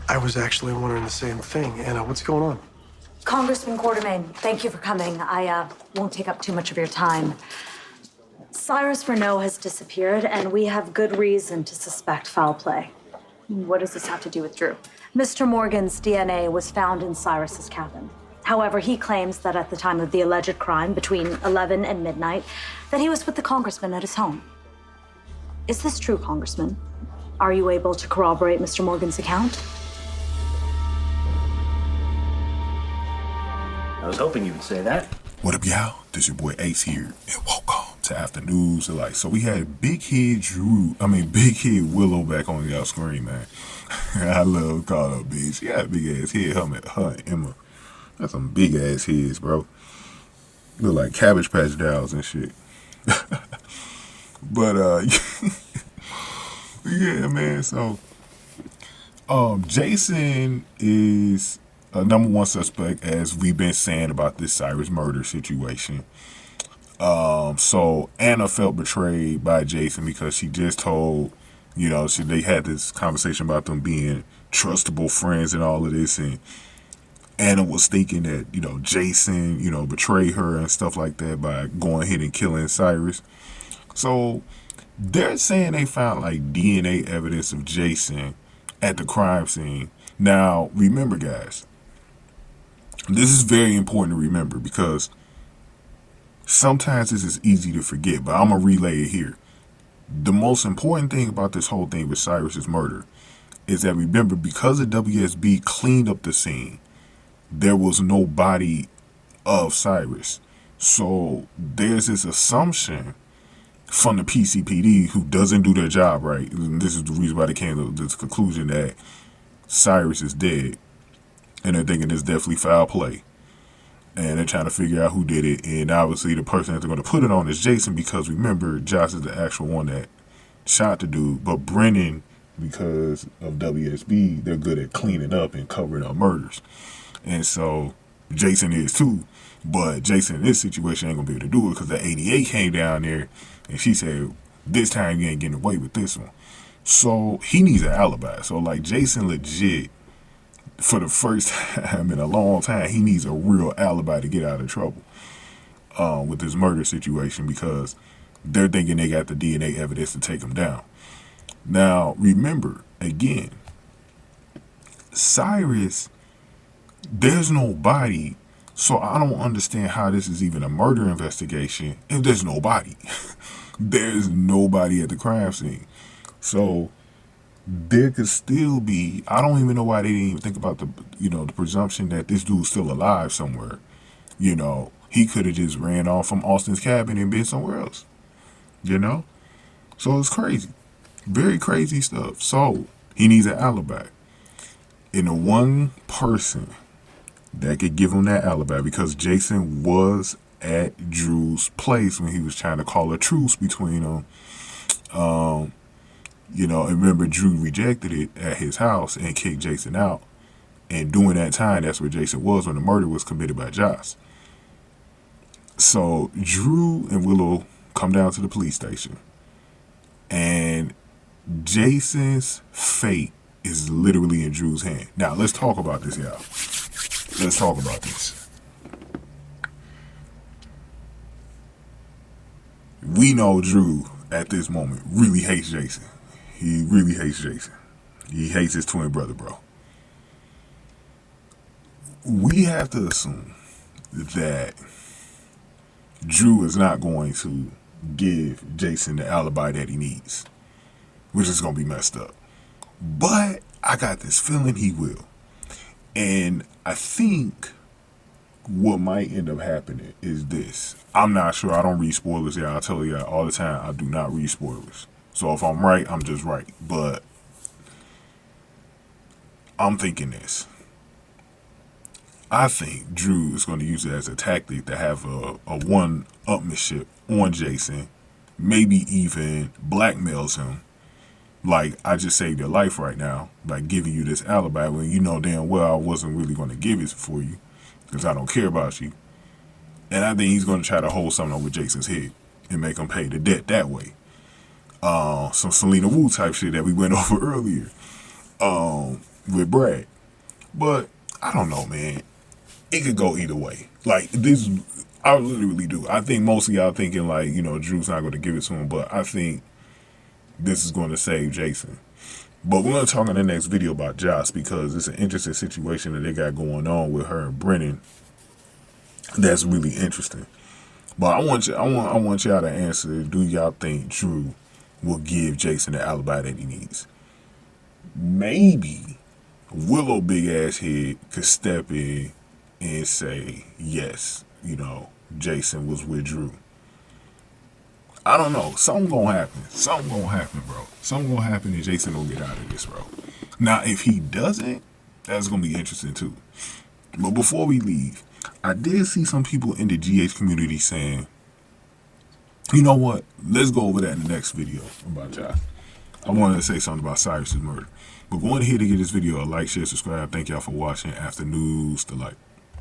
I was actually wondering the same thing. Anna, what's going on? Congressman Quartermaine, thank you for coming. I won't take up too much of your time. Cyrus Renault has disappeared, and we have good reason to suspect foul play. What does this have to do with Drew? Mr. Morgan's DNA was found in Cyrus's cabin. However, he claims that at the time of the alleged crime, between 11 and midnight, that he was with the congressman at his home. Is this true, Congressman? Are you able to corroborate Mr. Morgan's account? I was hoping you would say that. What up, y'all? This your boy Ace here, and welcome to After News. So we had Big Head Willow back on y'all screen, man. I love call up bitch. She got a big ass head, her and Emma. That's some big ass heads, bro. Look like Cabbage Patch Dolls and shit. But yeah, man. So Jason is a number one suspect, as we've been saying about this Cyrus murder situation. So Anna felt betrayed by Jason because she just told, they had this conversation about them being trustable friends and all of this, and Anna was thinking that, Jason, betrayed her and stuff like that by going ahead and killing Cyrus. So they're saying they found like DNA evidence of Jason at the crime scene. Now, remember, guys, this is very important to remember because sometimes this is easy to forget, but I'm going to relay it here. The most important thing about this whole thing with Cyrus's murder is that, remember, because the WSB cleaned up the scene, there was no body of Cyrus. So there's this assumption from the PCPD, who doesn't do their job right, and this is the reason why they came to this conclusion that Cyrus is dead. And they're thinking it's definitely foul play. And they're trying to figure out who did it. And obviously the person that they're going to put it on is Jason, because remember, Josh is the actual one that shot the dude. But Brennan, because of WSB, they're good at cleaning up and covering up murders. And so Jason is too. But Jason in this situation ain't going to be able to do it because the 88 came down there and she said, this time you ain't getting away with this one. So he needs an alibi. So like Jason legit, for the first time in a long time, he needs a real alibi to get out of trouble with this murder situation, because they're thinking they got the DNA evidence to take him down. Now, remember, again, Cyrus, there's no body, so I don't understand how this is even a murder investigation if there's no body. There's nobody at the crime scene. So there could still be, I don't even know why they didn't even think about the presumption that this dude's still alive somewhere. He could have just ran off from Austin's cabin and been somewhere else. So it's crazy. Very crazy stuff. So he needs an alibi. And the one person that could give him that alibi, because Jason was at Drew's place when he was trying to call a truce between them. And remember, Drew rejected it at his house and kicked Jason out. And during that time, that's where Jason was when the murder was committed by Josh. So Drew and Willow come down to the police station. And Jason's fate is literally in Drew's hand. Now, let's talk about this, y'all. Let's talk about this. We know Drew, at this moment, really hates Jason. He really hates Jason. He hates his twin brother, bro. We have to assume that Drew is not going to give Jason the alibi that he needs, which is going to be messed up. But I got this feeling he will. And I think what might end up happening is this. I'm not sure. I don't read spoilers. Yeah, I tell you all the time, I do not read spoilers. So if I'm right, I'm just right. But I'm thinking this. I think Drew is going to use it as a tactic to have a one-upmanship on Jason. Maybe even blackmails him. Like, I just saved your life right now by giving you this alibi when you know damn well I wasn't really going to give it for you because I don't care about you. And I think he's going to try to hold something over Jason's head and make him pay the debt that way. Some Selena Wu type shit that we went over earlier. with Brad. But I don't know, man. It could go either way. Like, this, I literally do. I think most of y'all thinking, like, you know, Drew's not going to give it to him, but I think this is going to save Jason. But we're going to talk in the next video about Joss, because it's an interesting situation that they got going on with her and Brennan. That's really interesting. But I want y'all to answer, do y'all think Drew will give Jason the alibi that he needs? Maybe Willow big ass head could step in and say, yes, you know, Jason was with Drew. I don't know. Something gonna happen. Something gonna happen, bro. Something gonna happen and Jason will get out of this, bro. Now, if he doesn't, that's gonna be interesting too. But before we leave, I did see some people in the GH community saying, you know what? Let's go over that in the next video about Tajh. I wanted to say something about Cyrus's murder. But go ahead and give this video a like, share, subscribe. Thank y'all for watching. After news, the like.